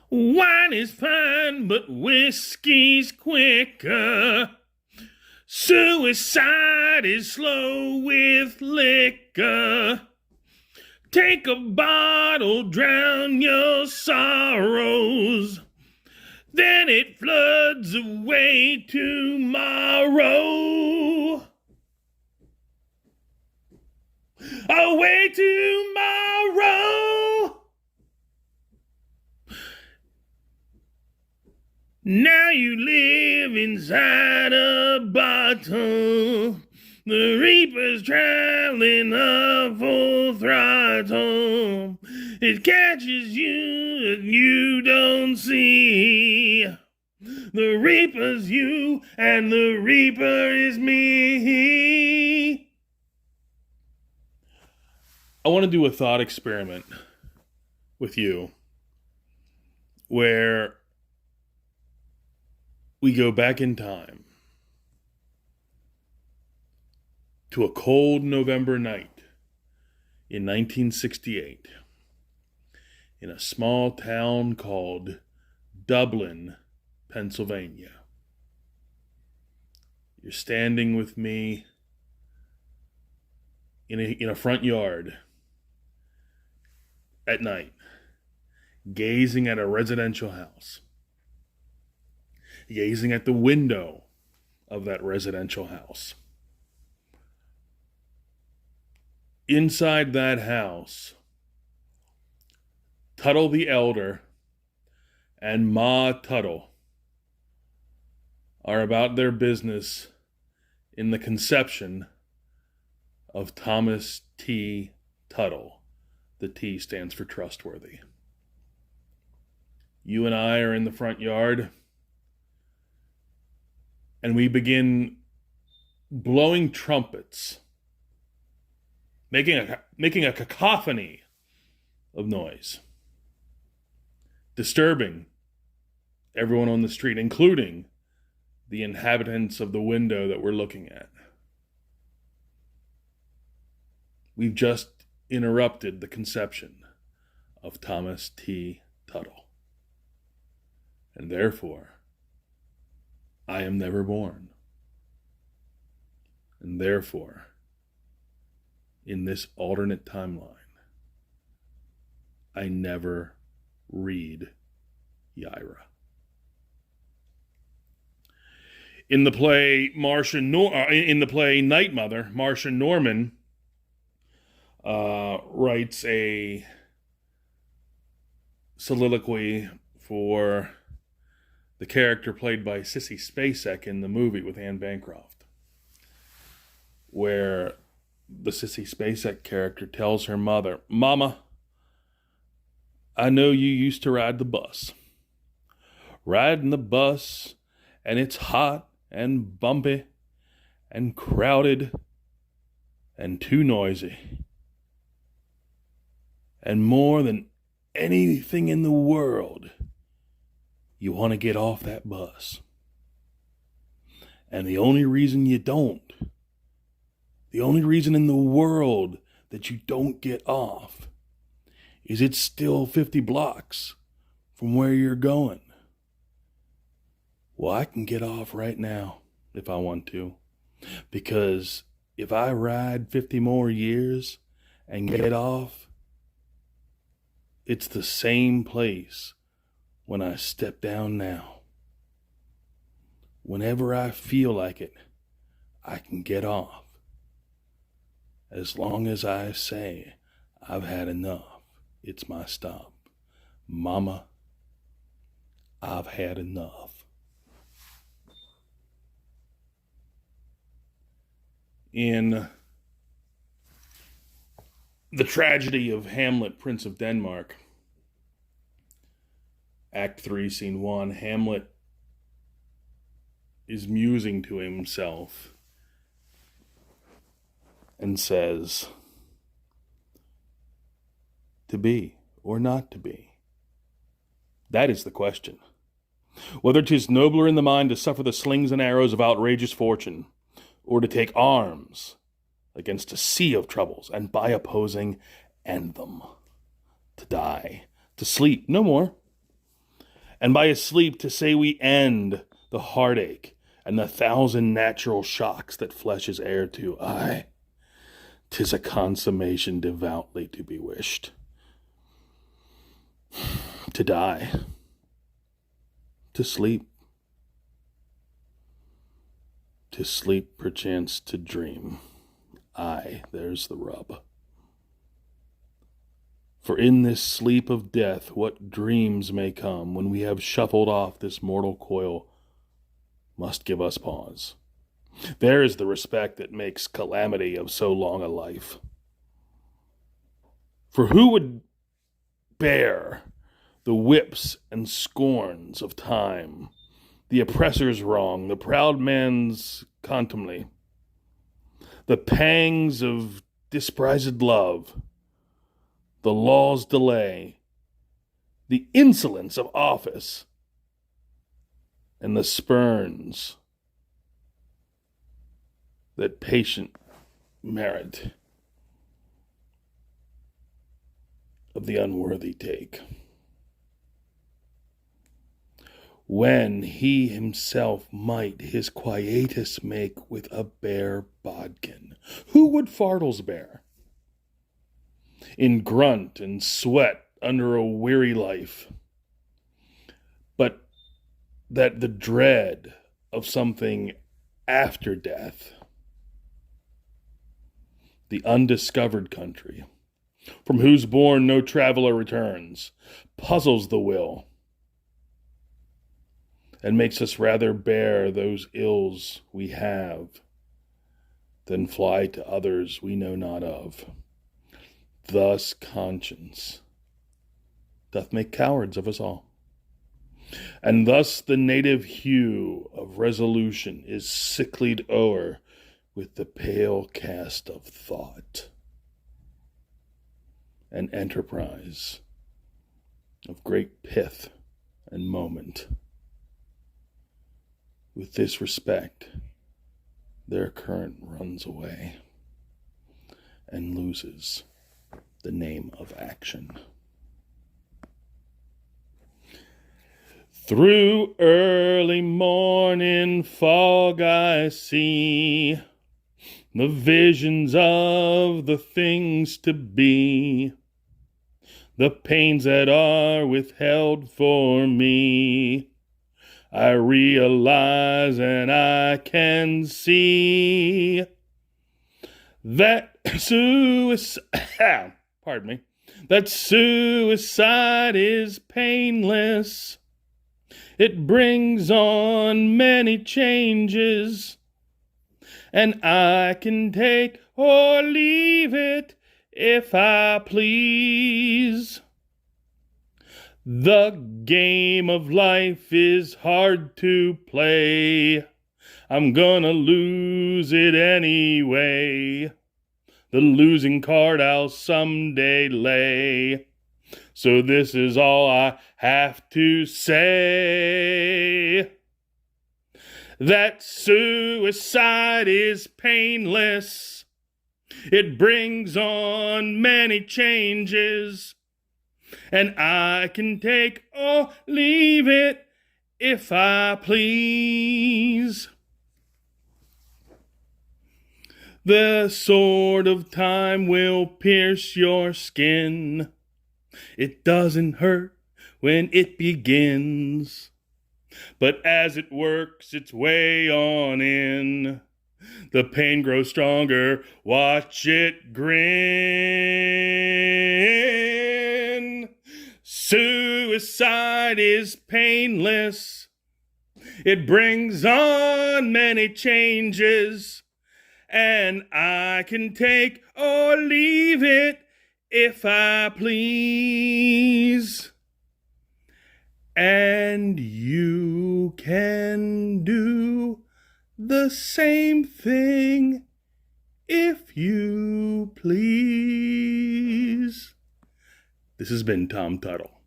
Wine is fine, but whiskey's quicker. Suicide is slow with liquor. Take a bottle, drown your sorrows. Then it floods away tomorrow. Away tomorrow. Now you live inside a bottle. The reaper's traveling up full throttle. It catches you and you don't see. The reaper's you and the reaper is me. I want to do a thought experiment with you where we go back in time to a cold November night in 1968 in a small town called Dublin, Pennsylvania. You're standing with me in a front yard at night, gazing at a residential house, gazing at the window of that residential house. Inside that house, Tuttle the Elder and Ma Tuttle are about their business in the conception of Thomas T. Tuttle. The T stands for trustworthy. You and I are in the front yard, and we begin blowing trumpets, making a cacophony of noise, disturbing everyone on the street, including the inhabitants of the window that we're looking at. We've just interrupted the conception of Thomas T. Tuttle. And therefore, I am never born. And therefore, in this alternate timeline, I never read YAIRA. In the play Night Mother, Marcia Norman writes a soliloquy for the character played by Sissy Spacek in the movie with Anne Bancroft, where the Sissy Spacek character tells her mother, "Mama, I know you used to ride the bus. Riding the bus, and it's hot and bumpy and crowded and too noisy. And more than anything in the world, you want to get off that bus. And the only reason you don't, the only reason in the world that you don't get off is it's still 50 blocks from where you're going. Well, I can get off right now if I want to, because if I ride 50 more years and get off, it's the same place when I step down now. Whenever I feel like it, I can get off. As long as I say I've had enough, it's my stop. Mama, I've had enough." In the tragedy of Hamlet, Prince of Denmark, Act 3, Scene 1, Hamlet is musing to himself and says, "To be or not to be? That is the question. Whether 'tis nobler in the mind to suffer the slings and arrows of outrageous fortune, or to take arms against a sea of troubles, and by opposing end them, to die, to sleep no more, And by asleep to say we end the heartache and the 1,000 natural shocks that flesh is heir to. Aye, 'tis a consummation devoutly to be wished. To die, to sleep perchance to dream. Aye, there's the rub. For in this sleep of death, what dreams may come when we have shuffled off this mortal coil must give us pause. There is the respect that makes calamity of so long a life. For who would bear the whips and scorns of time, the oppressor's wrong, the proud man's contumely, the pangs of disprized love, the law's delay, the insolence of office, and the spurns that patient merit of the unworthy take? When he himself might his quietus make with a bare bodkin, who would fardels bear? In grunt and sweat under a weary life, but that the dread of something after death, the undiscovered country, from whose bourne no traveler returns, puzzles the will, and makes us rather bear those ills we have than fly to others we know not of. Thus conscience doth make cowards of us all. And thus the native hue of resolution is sicklied o'er with the pale cast of thought and enterprise of great pith and moment. With this respect, their current runs away and loses the name of action. Through early morning fog I see the visions of the things to be, the pains that are withheld for me. I realize and I can see that suicide is painless. It brings on many changes, and I can take or leave it if I please. The game of life is hard to play. I'm gonna lose it anyway. The losing card I'll someday lay. So this is all I have to say. That suicide is painless. It brings on many changes, and I can take or leave it if I please. The sword of time will pierce your skin. It doesn't hurt when it begins, but as it works its way on in, the pain grows stronger. Watch it grin. Suicide is painless. It brings on many changes, and I can take or leave it if I please. And you can do the same thing if you please. This has been Tom Tuttle.